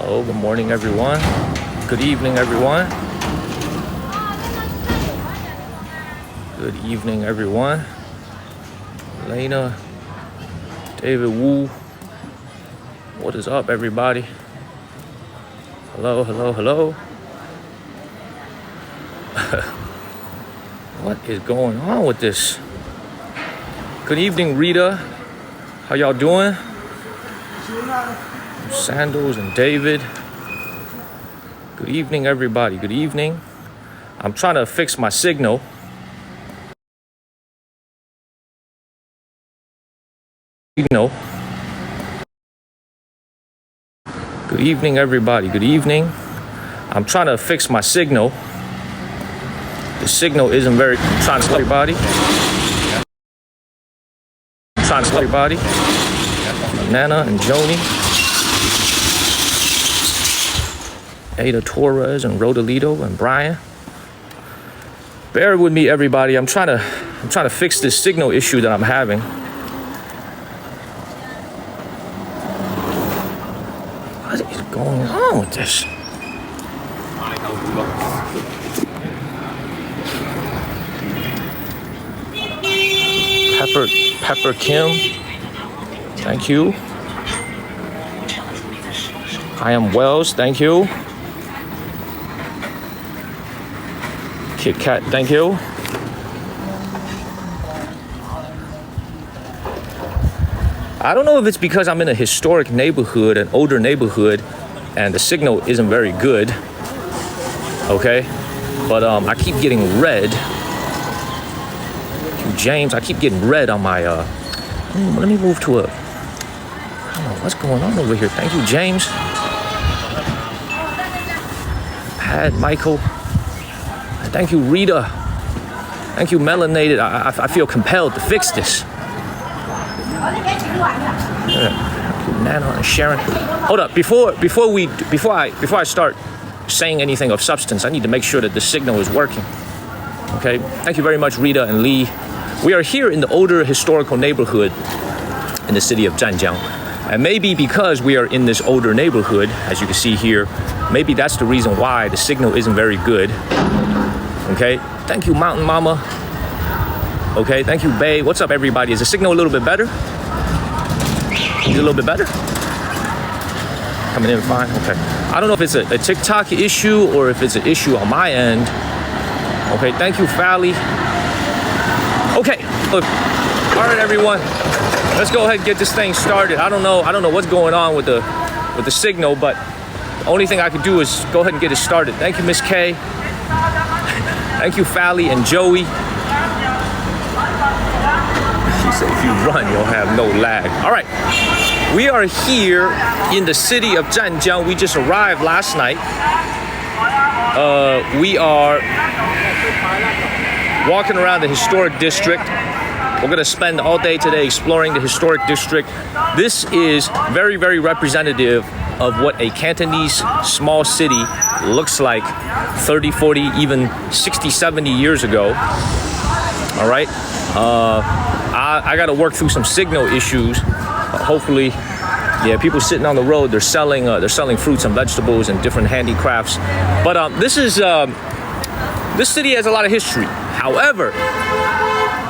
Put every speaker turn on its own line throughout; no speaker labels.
Hello, good morning, everyone. Good evening, everyone. Good evening, everyone. Lena, David Wu. What is up, everybody? Hello, hello, hello. What is going on with this? Good evening, Rita. How y'all doing? Sandals and David. Good evening, everybody. Good evening. I'm trying to fix my signal. Good evening, everybody. Good evening. I'm trying to fix my signal. The signal isn't very. I'm trying to everybody. Nana and Joni. Ada Torres and Rodolito and Brian. Bear with me, everybody. I'm trying to fix this signal issue that I'm having. What is going on with this? Pepper Kim. Thank you. I am Wells. Thank you. Kit Kat, thank you. I don't know if it's because I'm in a historic neighborhood, an older neighborhood, and the signal isn't very good. Okay? But I keep getting red. James, I keep getting red on my, let me move to a, I don't know what's going on over here. Thank you, James. Pat, Michael. Thank you, Rita. Thank you, Melanated. I feel compelled to fix this. Nana and Sharon. Hold up, before I start saying anything of substance, I need to make sure that the signal is working. Okay. Thank you very much, Rita and Lee. We are here in the older historical neighborhood in the city of Zhanjiang. And maybe because we are in this older neighborhood, as you can see here, maybe that's the reason why the signal isn't very good. Okay, thank you, Mountain Mama. Okay, thank you, Bay. What's up, everybody? Is the signal a little bit better? Is it a little bit better? Coming in fine, okay. I don't know if it's a TikTok issue or if it's an issue on my end. Okay, thank you, Fally. Okay, look, all right, everyone. Let's go ahead and get this thing started. I don't know what's going on with the signal, but the only thing I could do is go ahead and get it started. Thank you, Miss K. Thank you, Fally and Joey. She said, if you run, you'll have no lag. All right, we are here in the city of Zhanjiang. We just arrived last night. We are walking around the historic district. We're gonna spend all day today exploring the historic district. This is very, very representative of what a Cantonese small city looks like 30, 40, even 60, 70 years ago. All right. I got to work through some signal issues. Hopefully, yeah, people sitting on the road, they're selling fruits and vegetables and different handicrafts. But this city has a lot of history. However,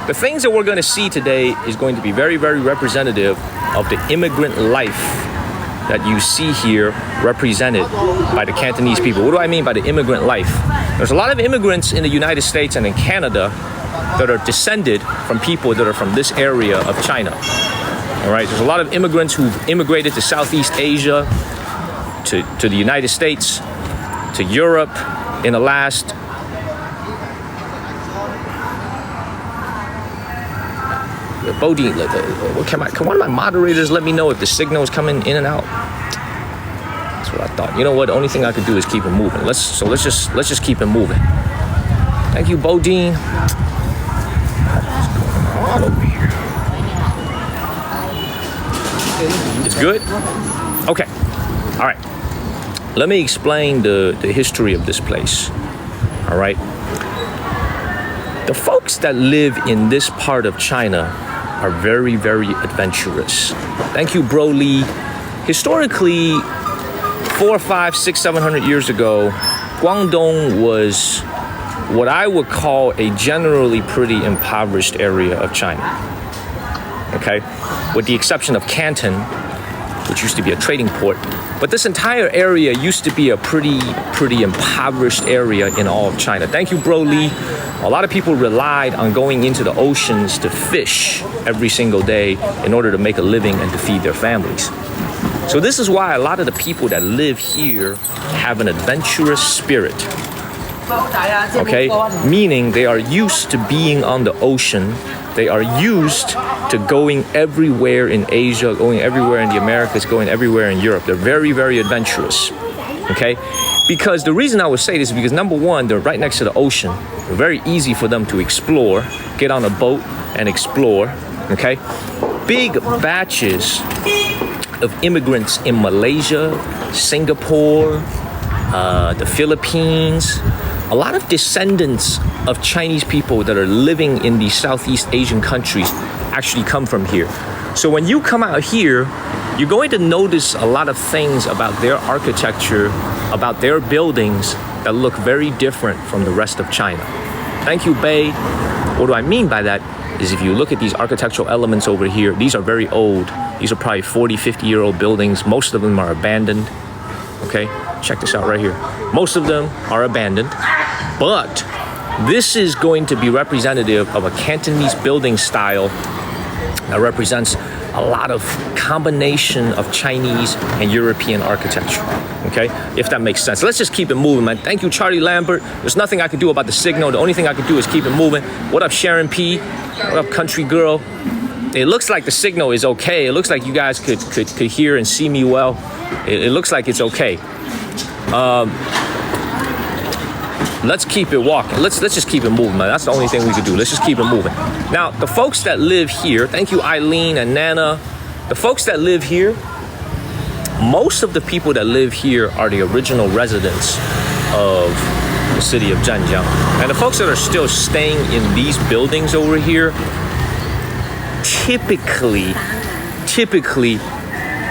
the things that we're going to see today is going to be very, very representative of the immigrant life that you see here represented by the Cantonese people. What do I mean by the immigrant life? There's a lot of immigrants in the United States and in Canada that are descended from people that are from this area of China. All right, there's a lot of immigrants who've immigrated to Southeast Asia, to the United States, to Europe in the last Bodine, can one of my moderators let me know if the signal is coming in and out? That's what I thought. You know what? The only thing I could do is keep it moving. Let's just keep it moving. Thank you, Bodine. What is going on over here? It's good? Okay. All right. Let me explain the history of this place. All right. The folks that live in this part of China are very, very adventurous. Thank you, Broly. Historically, 4, 5, 6, 700 years ago, Guangdong was what I would call a generally pretty impoverished area of China. Okay, with the exception of Canton, which used to be a trading port. But this entire area used to be a pretty impoverished area in all of China. Thank you, Bro Lee. A lot of people relied on going into the oceans to fish every single day in order to make a living and to feed their families. So this is why a lot of the people that live here have an adventurous spirit. Okay, meaning they are used to being on the ocean. They are used to going everywhere in Asia, going everywhere in the Americas, going everywhere in Europe. They're very, very adventurous. Okay, because the reason I would say this is because number one, they're right next to the ocean. Very easy for them to explore, get on a boat and explore. Okay, big batches of immigrants in Malaysia, Singapore, the Philippines. A lot of descendants of Chinese people that are living in these Southeast Asian countries actually come from here. So when you come out here, you're going to notice a lot of things about their architecture, about their buildings that look very different from the rest of China. Thank you, Bei. What do I mean by that is if you look at these architectural elements over here, these are very old. These are probably 40, 50-year-old buildings. Most of them are abandoned. Okay, check this out right here. Most of them are abandoned, but this is going to be representative of a Cantonese building style that represents a lot of combination of Chinese and European architecture. Okay, if that makes sense. Let's just keep it moving, man. Thank you, Charlie Lambert. There's nothing I can do about the signal. The only thing I can do is keep it moving. What up, Sharon P? What up, country girl? It looks like the signal is okay. It looks like you guys could hear and see me well. It looks like it's okay. Let's keep it walking. Let's just keep it moving, man. That's the only thing we could do. Let's just keep it moving. Now, the folks that live here, thank you, Eileen and Nana. The folks that live here, most of the people that live here are the original residents of the city of Zhanjiang. And the folks that are still staying in these buildings over here, typically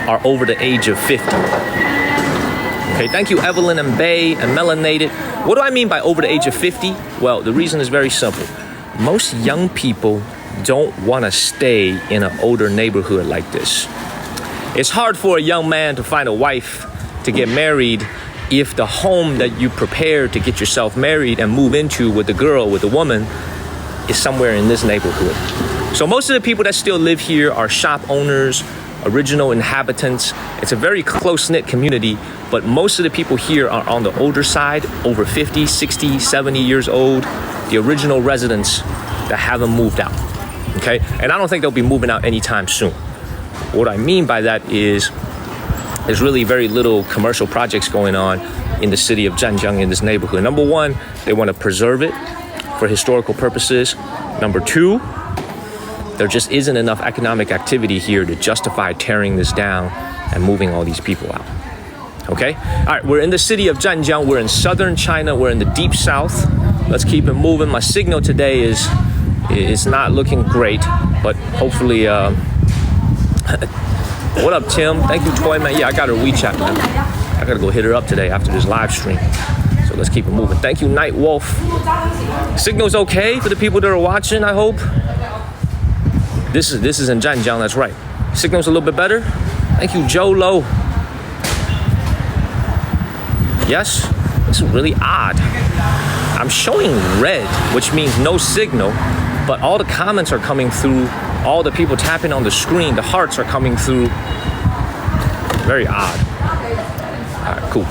are over the age of 50. Okay, thank you, Evelyn and Bay and Melanated. What do I mean by over the age of 50? Well, the reason is very simple. Most young people don't want to stay in an older neighborhood like this. It's hard for a young man to find a wife to get married if the home that you prepared to get yourself married and move into with the girl, with the woman, is somewhere in this neighborhood. So most of the people that still live here are shop owners, original inhabitants. It's a very close-knit community, but most of the people here are on the older side, over 50, 60, 70 years old, the original residents that haven't moved out, okay? And I don't think they'll be moving out anytime soon. What I mean by that is there's really very little commercial projects going on in the city of Zhanjiang in this neighborhood. Number one, they want to preserve it for historical purposes. Number two, there just isn't enough economic activity here to justify tearing this down and moving all these people out. Okay? All right, we're in the city of Zhanjiang. We're in southern China. We're in the deep south. Let's keep it moving. My signal today is not looking great, but hopefully... What up, Tim? Thank you, Toy Man. Yeah, I got her WeChat, man. I gotta go hit her up today after this live stream. So let's keep it moving. Thank you, Night Wolf. Signal's okay for the people that are watching, I hope. This is in Zhanjiang, that's right. Signal's a little bit better. Thank you, Joe Low. Yes, this is really odd. I'm showing red, which means no signal, but all the comments are coming through. All the people tapping on the screen, the hearts are coming through. Very odd. All right, cool.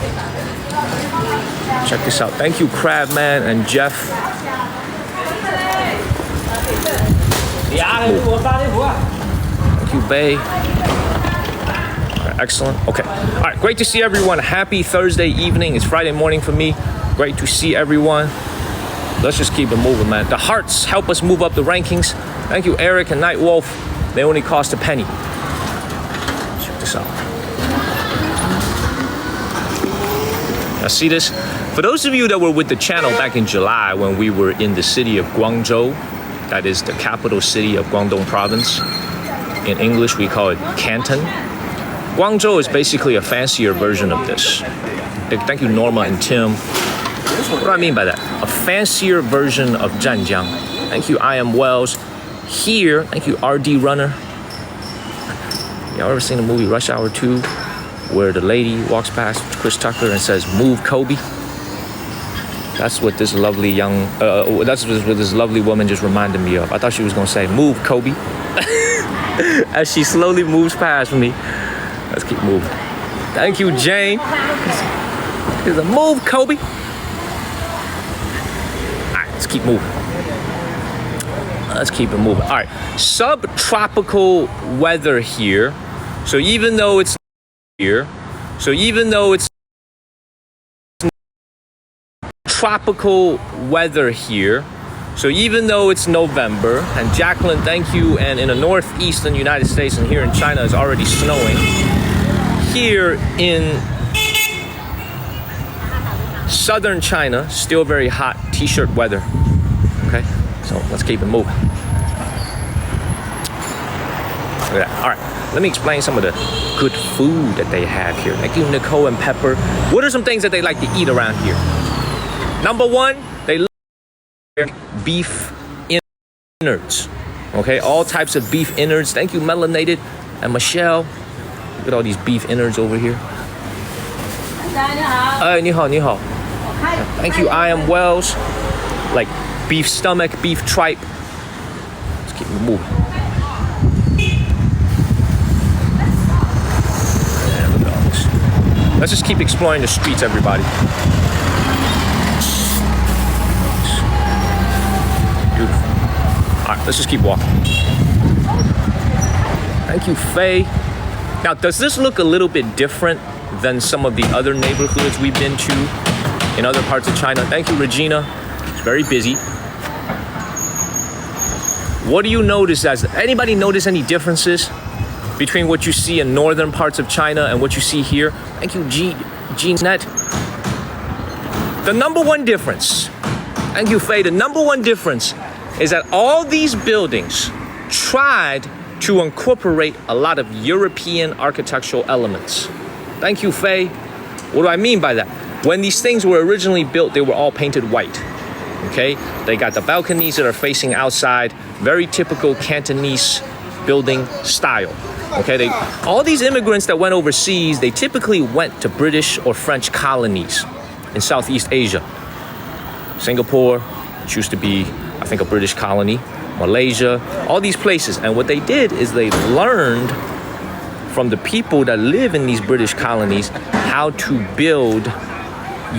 Check this out. Thank you, Crabman and Jeff. Thank you, Bay. All right, excellent. Okay. All right, great to see everyone. Happy Thursday evening. It's Friday morning for me. Great to see everyone. Let's just keep it moving, man. The hearts help us move up the rankings. Thank you, Eric and Night Wolf. They only cost a penny. Check this out. Now see this? For those of you that were with the channel back in July when we were in the city of Guangzhou, that is the capital city of Guangdong Province. In English, we call it Canton. Guangzhou is basically a fancier version of this. Thank you, Norma and Tim. What do I mean by that? A fancier version of Zhanjiang. Thank you, I Am Wells. Here, thank you, RD Runner. Y'all ever seen the movie Rush Hour 2, where the lady walks past Chris Tucker and says, "Move, Kobe"? That's what this lovely that's what this lovely woman just reminded me of. I thought she was gonna say, "Move, Kobe," as she slowly moves past me. Let's keep moving. Thank you, Jane. Here's a move, Kobe. All right, let's keep moving. Let's keep it moving. All right, subtropical weather here. So even though it's tropical weather here. So even though it's November, and Jacqueline, thank you, and in the northeastern United States and here in China it's already snowing. Here in southern China, still very hot, t-shirt weather. Okay, so let's keep it moving. Look at that. All right, let me explain some of the good food that they have here. Thank you, Nicole and Pepper. What are some things that they like to eat around here? Number one, they love beef innards. Okay, all types of beef innards. Thank you, Melanated and Michelle. Look at all these beef innards over here. Ni hao, ni hao. Thank you, I Am Wells. Like beef stomach, beef tripe. Let's keep it moving. Yeah, look at all this. Let's just keep exploring the streets, everybody. Beautiful. All right, let's just keep walking. Thank you, Faye. Now, does this look a little bit different than some of the other neighborhoods we've been to in other parts of China? Thank you, Regina. It's very busy. What do you notice? Anybody notice any differences between what you see in northern parts of China and what you see here? Thank you, Jeansnet. The number one difference, thank you, Faye, the number one difference is that all these buildings tried to incorporate a lot of European architectural elements. Thank you, Faye. What do I mean by that? When these things were originally built, they were all painted white. Okay? They got the balconies that are facing outside, very typical Cantonese building style. Okay? All these immigrants that went overseas, they typically went to British or French colonies in Southeast Asia. Singapore, which used to be, I think, a British colony. Malaysia, all these places. And what they did is they learned from the people that live in these British colonies how to build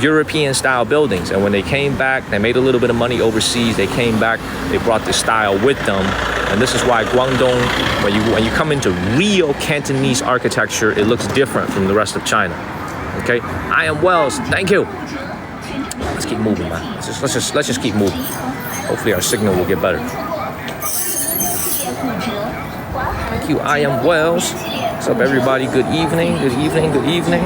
European style buildings. And when they came back, they made a little bit of money overseas. They came back, they brought this style with them. And this is why Guangdong, when you come into real Cantonese architecture, it looks different from the rest of China. Okay, I Am Wells, thank you. Let's keep moving, man. Let's just keep moving. Hopefully our signal will get better. Thank you, I Am Wells. What's up, everybody? Good evening, good evening, good evening.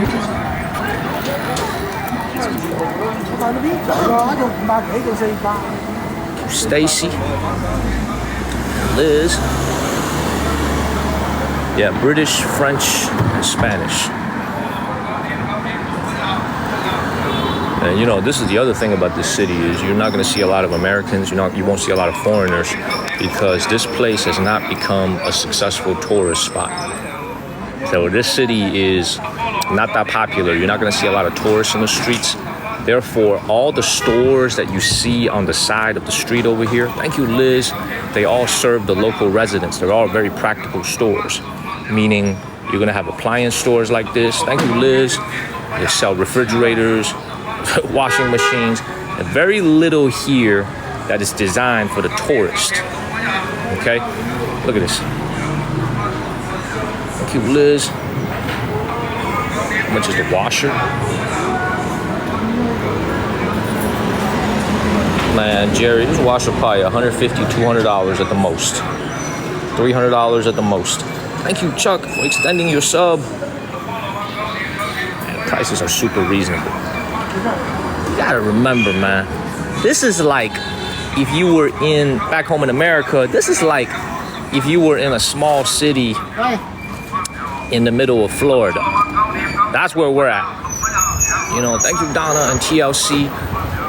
Stacy, Liz. Yeah, British, French, and Spanish. And you know, this is the other thing about this city is you're not going to see a lot of Americans. You won't see a lot of foreigners because this place has not become a successful tourist spot. So this city is not that popular. You're not going to see a lot of tourists in the streets. Therefore, all the stores that you see on the side of the street over here, thank you, Liz, they all serve the local residents. They're all very practical stores, meaning you're going to have appliance stores like this. Thank you, Liz. They sell refrigerators, washing machines, and very little here that is designed for the tourist. Okay, look at this. Thank you, Liz. How much is the washer? Man, Jerry, this washer probably $150, $200 at the most. $300 at the most. Thank you, Chuck, for extending your sub. Man, prices are super reasonable. You gotta remember, man, this is like if you were back home in America, this is like if you were in a small city in the middle of Florida. That's where we're at. You know, thank you, Donna and TLC.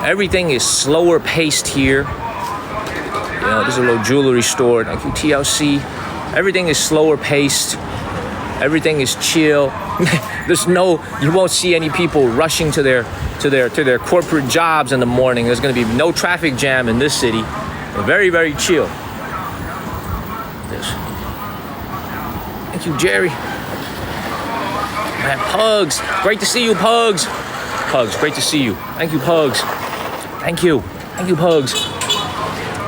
Everything is slower paced here. You know, this is a little jewelry store. Thank you, TLC. Everything is slower paced. Everything is chill. You won't see any people rushing to their corporate jobs in the morning. There's going to be no traffic jam in this city. Very, very chill. Thank you, Jerry. Man, Pugs, great to see you, Pugs. Pugs, great to see you. Thank you, Pugs. Thank you, Pugs.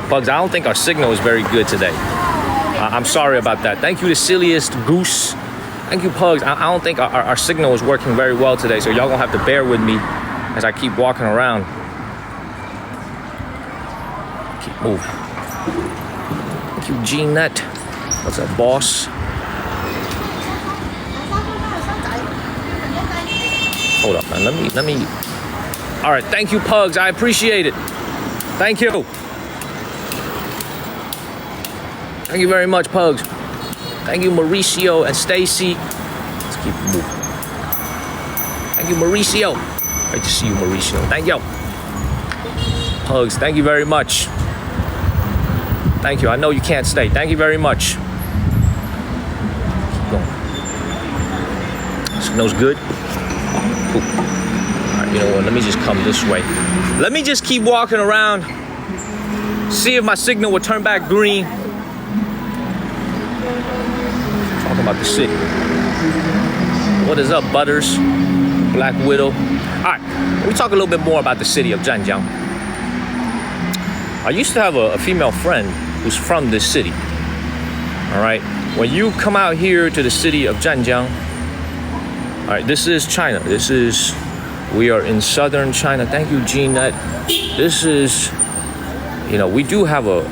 Pugs, I don't think our signal is very good today. I'm sorry about that. Thank you, the silliest goose. Thank you, Pugs. I don't think our signal is working very well today, so y'all gonna have to bear with me as I keep walking around. Keep moving. Thank you, Jeanette. What's up, boss? Hold up, man. Let me. All right, thank you, Pugs. I appreciate it. Thank you. Thank you very much, Pugs. Thank you, Mauricio and Stacy. Let's keep moving. Thank you, Mauricio. Great to see you, Mauricio. Thank you. Pugs, thank you very much. Thank you. I know you can't stay. Thank you very much. Keep going. Smells good. Ooh. All right, you know what? Let me just come this way. Let me just keep walking around. See if my signal will turn back green. Talking about the city. What is up, Butters? Black Widow. All right, let me talk a little bit more about the city of Zhanjiang. I used to have a female friend who's from this city. All right, when you come out here to the city of Zhanjiang, all right, this is China. We are in southern China. Thank you, Jeanette. This is, you know, we do have a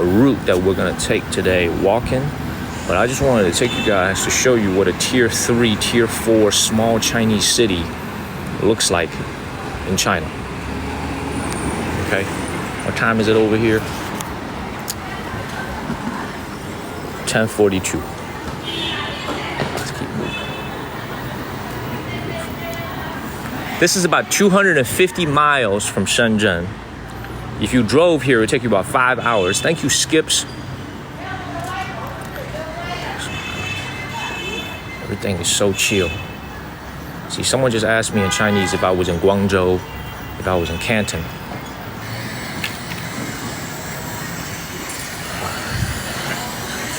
route that we're gonna take today, walking. But I just wanted to take you guys to show you what a tier 3, tier 4 small Chinese city looks like in China. Okay, what time is it over here? 10:42. Let's keep moving. This is about 250 miles from Shenzhen. If you drove here, it would take you about 5 hours. Thank you, Skips. Everything is so chill. See, someone just asked me in Chinese if I was in Guangzhou, if I was in Canton.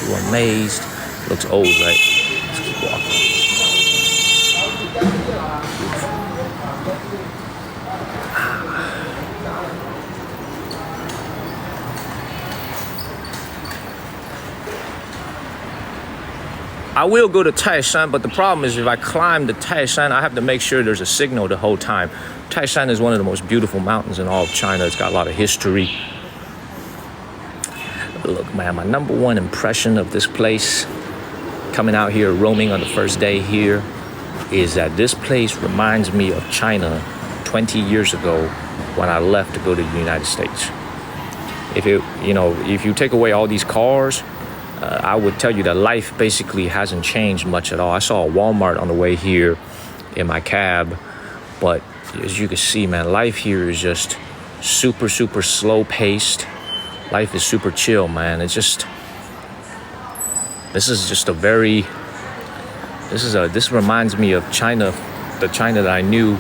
You were amazed. Looks old, right? Let's keep walking. I will go to Taishan, but the problem is if I climb the Taishan, I have to make sure there's a signal the whole time. Taishan is one of the most beautiful mountains in all of China. It's got a lot of history. Look, man, my number one impression of this place, coming out here, roaming on the first day here, is that this place reminds me of China 20 years ago when I left to go to the United States. If you take away all these cars, I would tell you that life basically hasn't changed much at all. I saw a Walmart on the way here in my cab, but as you can see, man, life here is just super, super slow paced. Life is super chill, man. This reminds me of China, the China that I knew